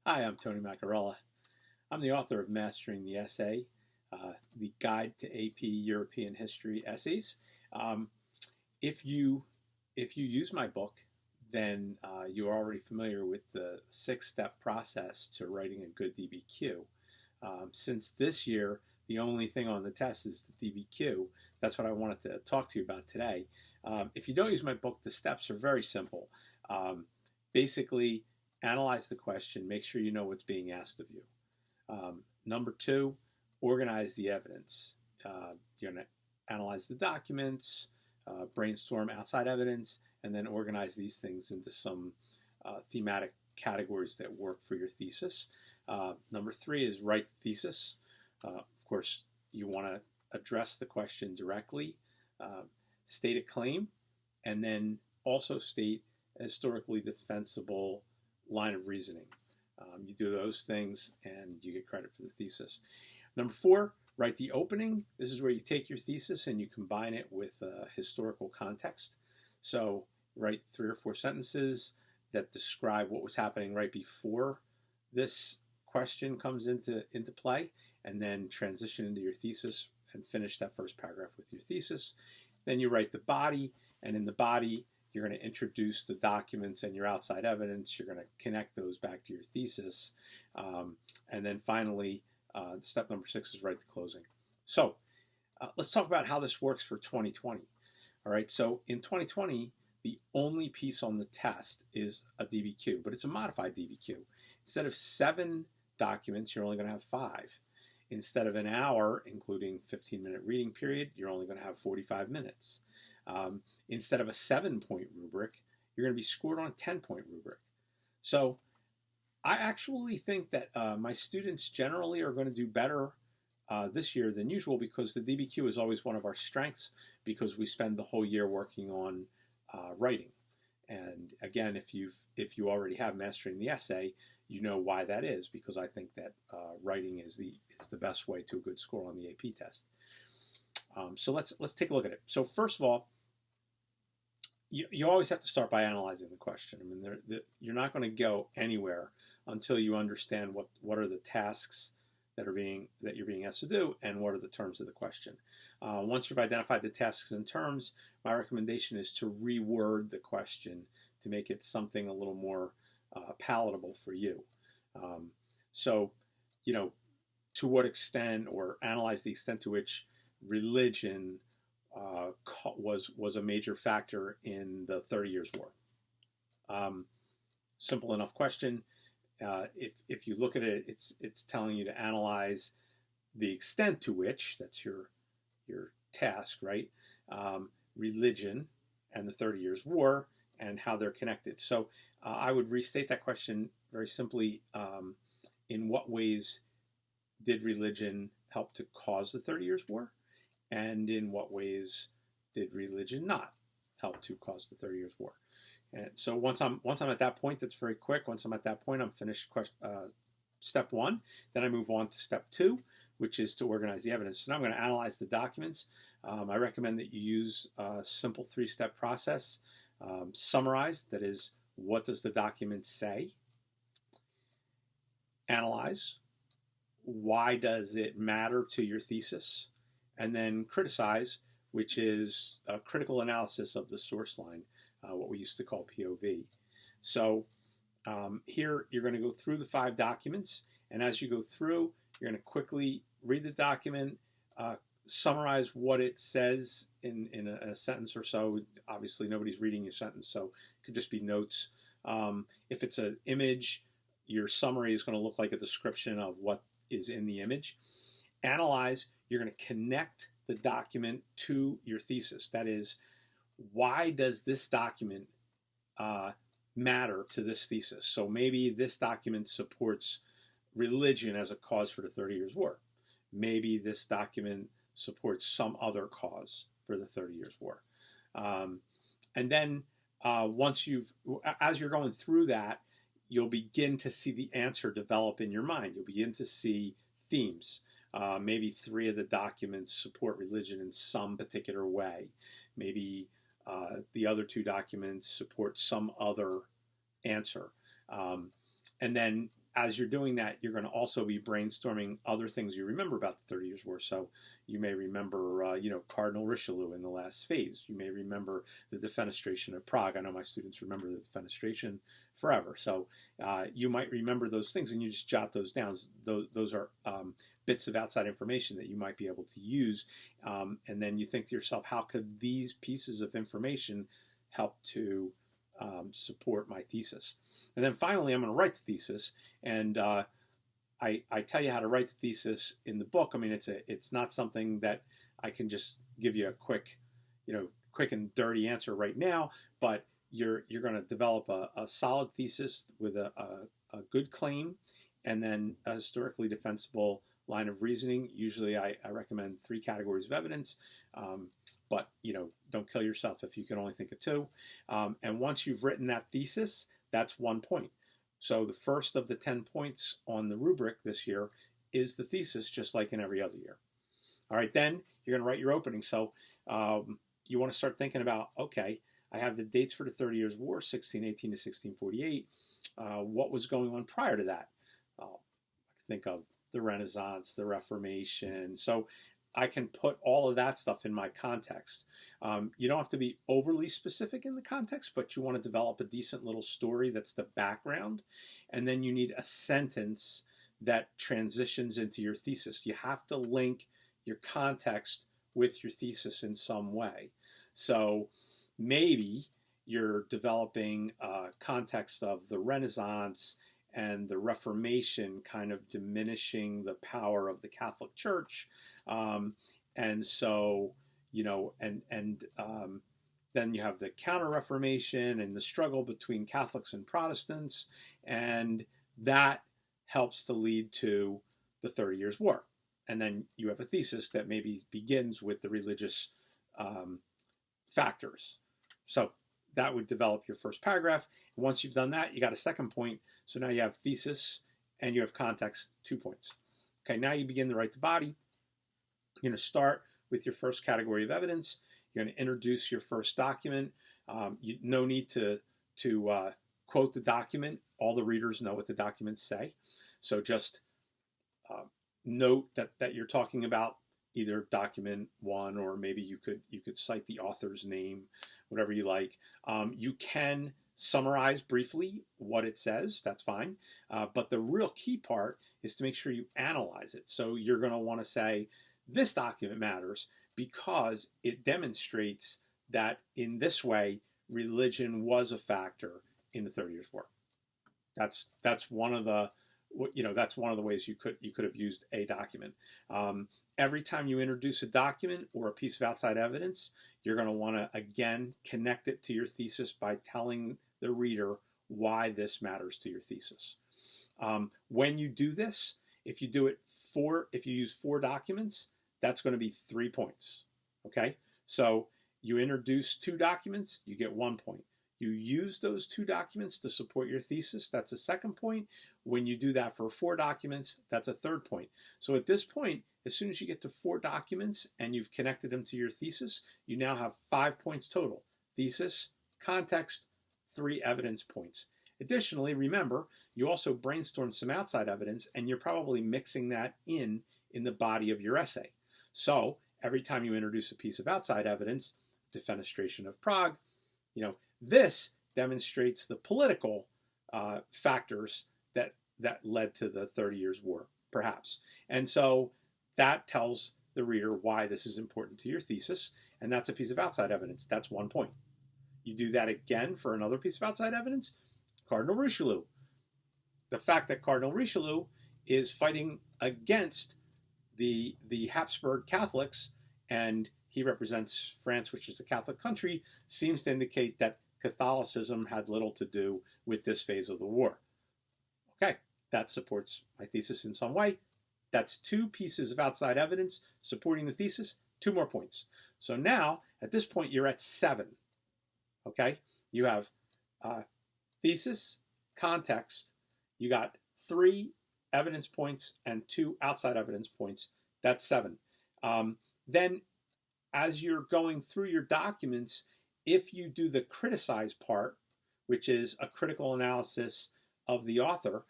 Hi, I'm Tony Maccarella. I'm the author of Mastering the Essay, the Guide to AP European History Essays. Um, if you if you use my book, then you're already familiar with the six-step process to writing a good DBQ. Since this year, the only thing on the test is the DBQ. That's what I wanted to talk to you about today. If you don't use my book, the steps are very simple. Um, Basically, analyze the question, make sure you know what's being asked of you. Number two, organize the evidence. You're going to analyze the documents, brainstorm outside evidence, and then organize these things into some thematic categories that work for your thesis. Number three is write the thesis. Of course, you want to address the question directly, state a claim, and then also state a historically defensible line of reasoning. You do those things and you get credit for the thesis. Number four, write the opening. This is where you take your thesis and you combine it with historical context. So write 3 or 4 sentences that describe what was happening right before this question comes into play, and then transition into your thesis and finish that first paragraph with your thesis. Then you write the body, and in the body, you're going to introduce the documents and your outside evidence. You're going to connect those back to your thesis. And then finally, step number 6 is write the closing. So let's talk about how this works for 2020. All right, so in 2020, the only piece on the test is a DBQ, but it's a modified DBQ. Instead of 7 documents, you're only going to have 5. Instead of an hour, including 15-minute reading period, you're only going to have 45 minutes. Instead of a 7-point rubric, you're going to be scored on a 10-point rubric. So I actually think that my students generally are going to do better this year than usual, because the DBQ is always one of our strengths, because we spend the whole year working on writing. And again, if you already have Mastering the Essay, you know why that is, because I think that writing is the best way to a good score on the AP test. So let's take a look at it. So first of all, you always have to start by analyzing the question. I mean, you're not going to go anywhere until you understand what are the tasks that you're being asked to do, and what are the terms of the question. Once you've identified the tasks and terms, my recommendation is to reword the question to make it something a little more palatable for you. So, to what extent, or analyze the extent to which religion was a major factor in the 30 Years' War. Simple enough question. If you look at it, it's telling you to analyze the extent to which, that's your task, right? Religion and the 30 Years' War, and how they're connected. So I would restate that question very simply. In what ways did religion help to cause the 30 Years' War? And in what ways did religion not help to cause the 30 Years' War? And so once I'm at that point, that's very quick. Once I'm at that point, I'm finished step 1. Then I move on to step 2, which is to organize the evidence. So now I'm going to analyze the documents. I recommend that you use a simple 3-step process. Summarize, that is, what does the document say? Analyze, why does it matter to your thesis? And then criticize, which is a critical analysis of the source line, what we used to call POV. So here you're going to go through the 5 documents, and as you go through, you're going to quickly read the document, summarize what it says in a sentence or so. Obviously, nobody's reading your sentence, so it could just be notes. If it's an image, your summary is going to look like a description of what is in the image. Analyze, you're going to connect the document to your thesis. That is, why does this document matter to this thesis? So maybe this document supports religion as a cause for the 30 Years' War. Maybe this document supports some other cause for the 30 Years' War. And then as you're going through that, you'll begin to see the answer develop in your mind. You'll begin to see themes. Maybe 3 of the documents support religion in some particular way. Maybe the other 2 documents support some other answer. And then as you're doing that, you're going to also be brainstorming other things you remember about the 30 Years' War. So you may remember, Cardinal Richelieu in the last phase. You may remember the defenestration of Prague. I know my students remember the defenestration forever. So you might remember those things, and you just jot those down. Those are bits of outside information that you might be able to use. And then you think to yourself, how could these pieces of information help to support my thesis? And then finally, I'm going to write the thesis, and I tell you how to write the thesis in the book. I mean, it's not something that I can just give you a quick and dirty answer right now, but you're going to develop a solid thesis with a good claim, and then a historically defensible line of reasoning. Usually I recommend 3 categories of evidence, but don't kill yourself if you can only think of 2. And once you've written that thesis, that's 1 point. So the first of the 10 points on the rubric this year is the thesis, just like in every other year. All right, then you're going to write your opening. So you want to start thinking about, okay, I have the dates for the 30 Years' War, 1618 to 1648. What was going on prior to that? I think of the Renaissance, the Reformation. So I can put all of that stuff in my context. You don't have to be overly specific in the context, but you want to develop a decent little story that's the background. And then you need a sentence that transitions into your thesis. You have to link your context with your thesis in some way. So maybe you're developing a context of the Renaissance and the Reformation kind of diminishing the power of the Catholic Church. And so, then you have the Counter-Reformation and the struggle between Catholics and Protestants, and that helps to lead to the 30 Years' War. And then you have a thesis that maybe begins with the religious factors. So that would develop your first paragraph. Once you've done that, you got a second point. So now you have thesis and you have context, 2 points. Okay, now you begin to write the body. You're going to start with your first category of evidence. You're going to introduce your first document. No need to quote the document. All the readers know what the documents say. So just note that you're talking about either document 1, or maybe you could cite the author's name, whatever you like. You can summarize briefly what it says. That's fine. But the real key part is to make sure you analyze it. So you're going to want to say, this document matters because it demonstrates that in this way, religion was a factor in the 30 Years' War. That's one of the ways you could have used a document. Every time you introduce a document or a piece of outside evidence, you're going to want to again connect it to your thesis by telling the reader why this matters to your thesis. When you do this, if you use 4 documents, that's going to be 3 points. Okay, so you introduce 2 documents, you get 1 point. You use those 2 documents to support your thesis, that's a 2nd point. When you do that for 4 documents, that's a 3rd point. So at this point, as soon as you get to 4 documents and you've connected them to your thesis, you now have 5 points total. Thesis, context, 3 evidence points. Additionally, remember, you also brainstorm some outside evidence, and you're probably mixing that in the body of your essay. So every time you introduce a piece of outside evidence, defenestration of Prague, this demonstrates the political factors that led to the 30 Years' War, perhaps. And so that tells the reader why this is important to your thesis, and that's a piece of outside evidence. That's 1 point. You do that again for another piece of outside evidence, Cardinal Richelieu. The fact that Cardinal Richelieu is fighting against the Habsburg Catholics, and he represents France, which is a Catholic country, seems to indicate that Catholicism had little to do with this phase of the war. Okay, that supports my thesis in some way. That's 2 pieces of outside evidence supporting the thesis, 2 more points. So now, at this point, you're at 7. Okay, you have thesis, context, you got 3 evidence points and 2 outside evidence points. That's 7. Then, as you're going through your documents, if you do the criticize part, which is a critical analysis of the author,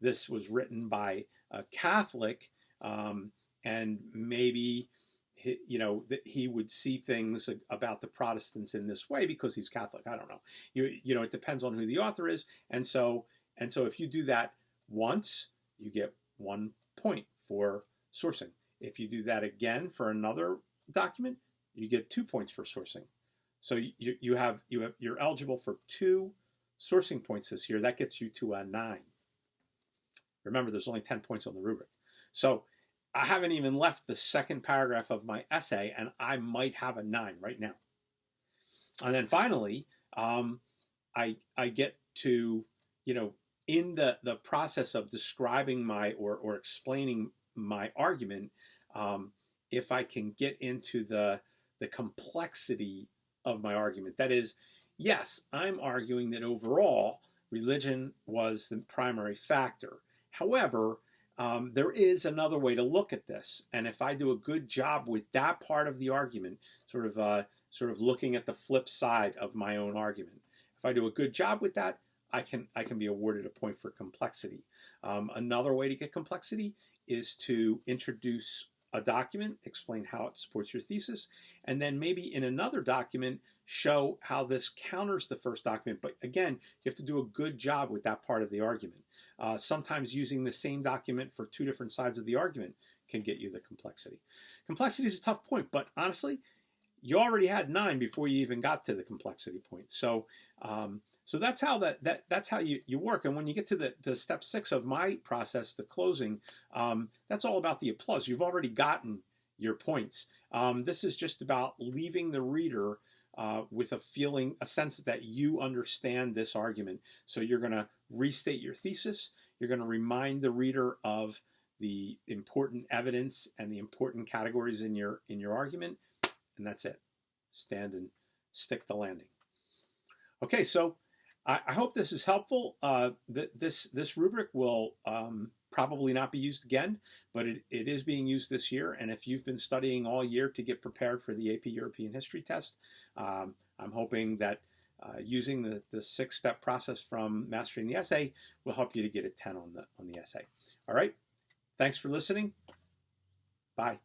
this was written by a Catholic, and maybe he would see things about the Protestants in this way because he's Catholic. I don't know. It depends on who the author is, and so if you do that once, you get 1 point for sourcing. If you do that again for another document, you get 2 points for sourcing. So you're eligible for 2 sourcing points this year. That gets you to a 9. Remember, there's only 10 points on the rubric. So I haven't even left the second paragraph of my essay, and I might have a 9 right now. And then finally, I get to, in the process of describing my or explaining my argument, if I can get into the complexity of my argument. That is, yes, I'm arguing that overall religion was the primary factor. However, there is another way to look at this, and if I do a good job with that part of the argument, sort of looking at the flip side of my own argument, if I do a good job with that, I can be awarded a point for complexity. Another way to get complexity is to introduce a document, explain how it supports your thesis, and then maybe in another document show how this counters the first document. But again, you have to do a good job with that part of the argument. Sometimes using the same document for 2 different sides of the argument can get you the complexity. Complexity is a tough point, but honestly, you already had 9 before you even got to the complexity point. So that's how that's how you work. And when you get to the step 6 of my process, the closing, that's all about the applause. You've already gotten your points. This is just about leaving the reader with a sense that you understand this argument. So you're going to restate your thesis. You're going to remind the reader of the important evidence and the important categories in your argument, and that's it. Stand and stick the landing. Okay, so I hope this is helpful. This rubric will probably not be used again, but it is being used this year. And if you've been studying all year to get prepared for the AP European History test, I'm hoping that using the 6-step process from mastering the essay will help you to get a 10 on the essay. All right. Thanks for listening. Bye.